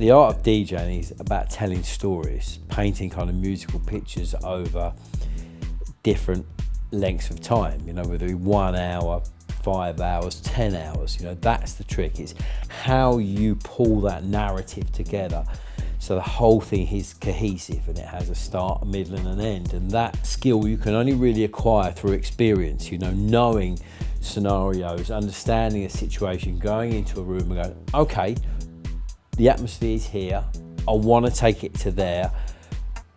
the art of DJing is about telling stories, painting kind of musical pictures over different lengths of time, you know, whether it be 1 hour, 5 hours, 10 hours, you know, that's the trick. It's how you pull that narrative together so the whole thing is cohesive and it has a start, a middle and an end. And that skill you can only really acquire through experience, you know, knowing scenarios, understanding a situation, going into a room and going, okay, the atmosphere is here, I want to take it to there,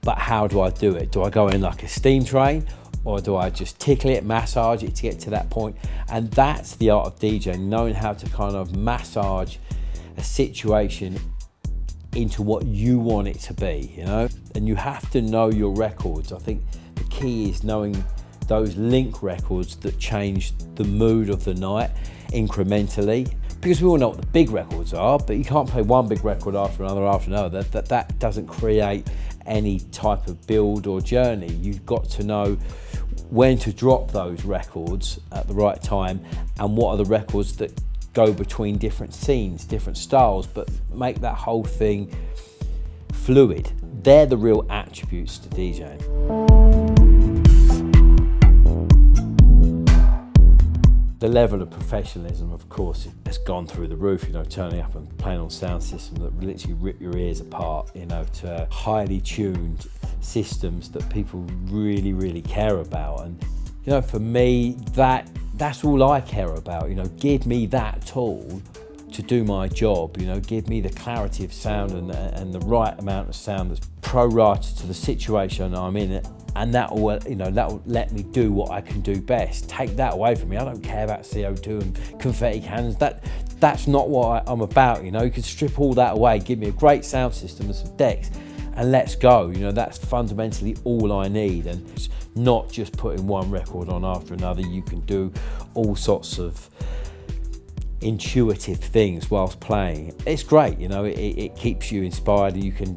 but how do I do it? Do I go in like a steam train, or do I just tickle it, massage it to get to that point? And that's the art of DJing, knowing how to kind of massage a situation into what you want it to be, you know? And you have to know your records. I think the key is knowing those link records that change the mood of the night incrementally, because we all know what the big records are, but you can't play one big record after another. That doesn't create any type of build or journey. You've got to know when to drop those records at the right time and what are the records that go between different scenes, different styles, but make that whole thing fluid. They're the real attributes to DJing. The level of professionalism, of course, has gone through the roof, you know, turning up and playing on sound systems that literally rip your ears apart, you know, to highly tuned systems that people really, really care about. And, you know, for me, that's all I care about, you know, give me that tool to do my job, you know, give me the clarity of sound and the right amount of sound that's pro-rated to the situation I'm in, and that will, you know, that will let me do what I can do best. Take that away from me. I don't care about CO2 and confetti cannons. That's not what I'm about, you know. You can strip all that away, give me a great sound system and some decks, and let's go. You know, that's fundamentally all I need. And it's not just putting one record on after another. You can do all sorts of intuitive things whilst playing. It's great, you know, it keeps you inspired. You can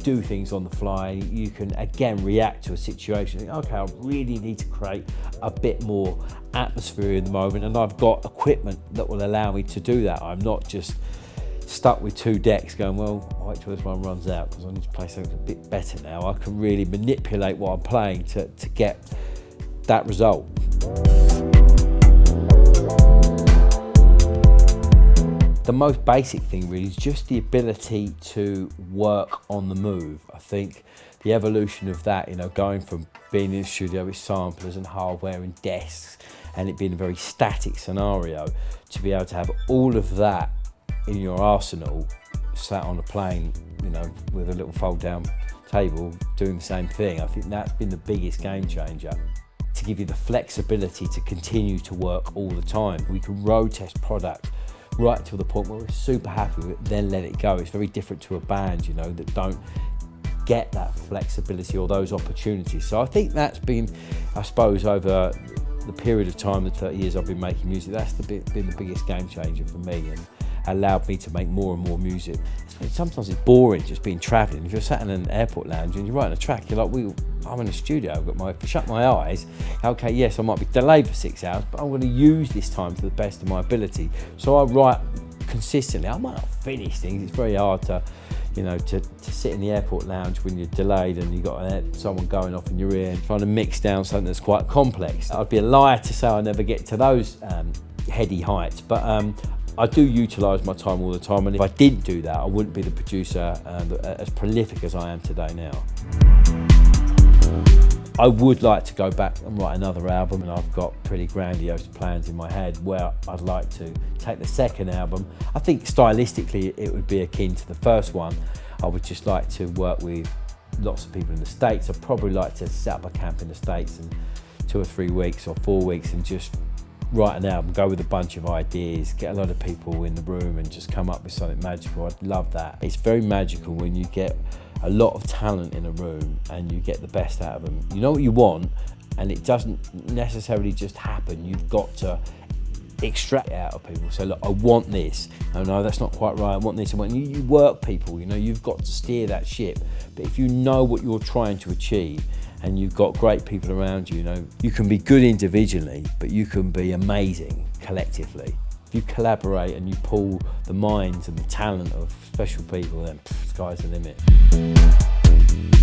do things on the fly. You can again react to a situation. Think, okay, I really need to create a bit more atmosphere in the moment, and I've got equipment that will allow me to do that. I'm not just stuck with 2 decks going, well, I'll wait till this one runs out because I need to play something a bit better now. I can really manipulate what I'm playing to get that result. The most basic thing really is just the ability to work on the move. I think the evolution of that, you know, going from being in the studio with samplers and hardware and desks and it being a very static scenario, to be able to have all of that in your arsenal, sat on a plane, you know, with a little fold down table doing the same thing. I think that's been the biggest game changer, to give you the flexibility to continue to work all the time. We can road test product right to the point where we're super happy with it, then let it go. It's very different to a band, you know, that don't get that flexibility or those opportunities. So I think that's been, I suppose, over the period of time, the 30 years I've been making music, that's been the biggest game changer for me, and allowed me to make more and more music. Sometimes it's boring just being travelling. If you're sat in an airport lounge and you're writing a track, you're like, I'm in a studio, I've got shut my eyes, okay, yes, I might be delayed for 6 hours, but I'm going to use this time to the best of my ability. So I write consistently. I might not finish things, it's very hard to, you know, to sit in the airport lounge when you're delayed and you've got someone going off in your ear and trying to mix down something that's quite complex. I'd be a liar to say I never get to those heady heights, but I do utilise my time all the time, and if I didn't do that, I wouldn't be the producer as prolific as I am today now. I would like to go back and write another album, and I've got pretty grandiose plans in my head where I'd like to take the second album. I think stylistically it would be akin to the first one. I would just like to work with lots of people in the States. I'd probably like to set up a camp in the States in 2 or 3 weeks or 4 weeks and just write an album, go with a bunch of ideas, get a lot of people in the room and just come up with something magical. I'd love that. It's very magical when you get a lot of talent in a room and you get the best out of them. You know what you want, and it doesn't necessarily just happen. You've got to extract it out of people. So look, I want this. Oh no, that's not quite right. I want this. You work people, you know, you've got to steer that ship. But if you know what you're trying to achieve and you've got great people around you, you know, you can be good individually, but you can be amazing collectively. if you collaborate and you pull the minds and the talent of special people, then sky's the limit.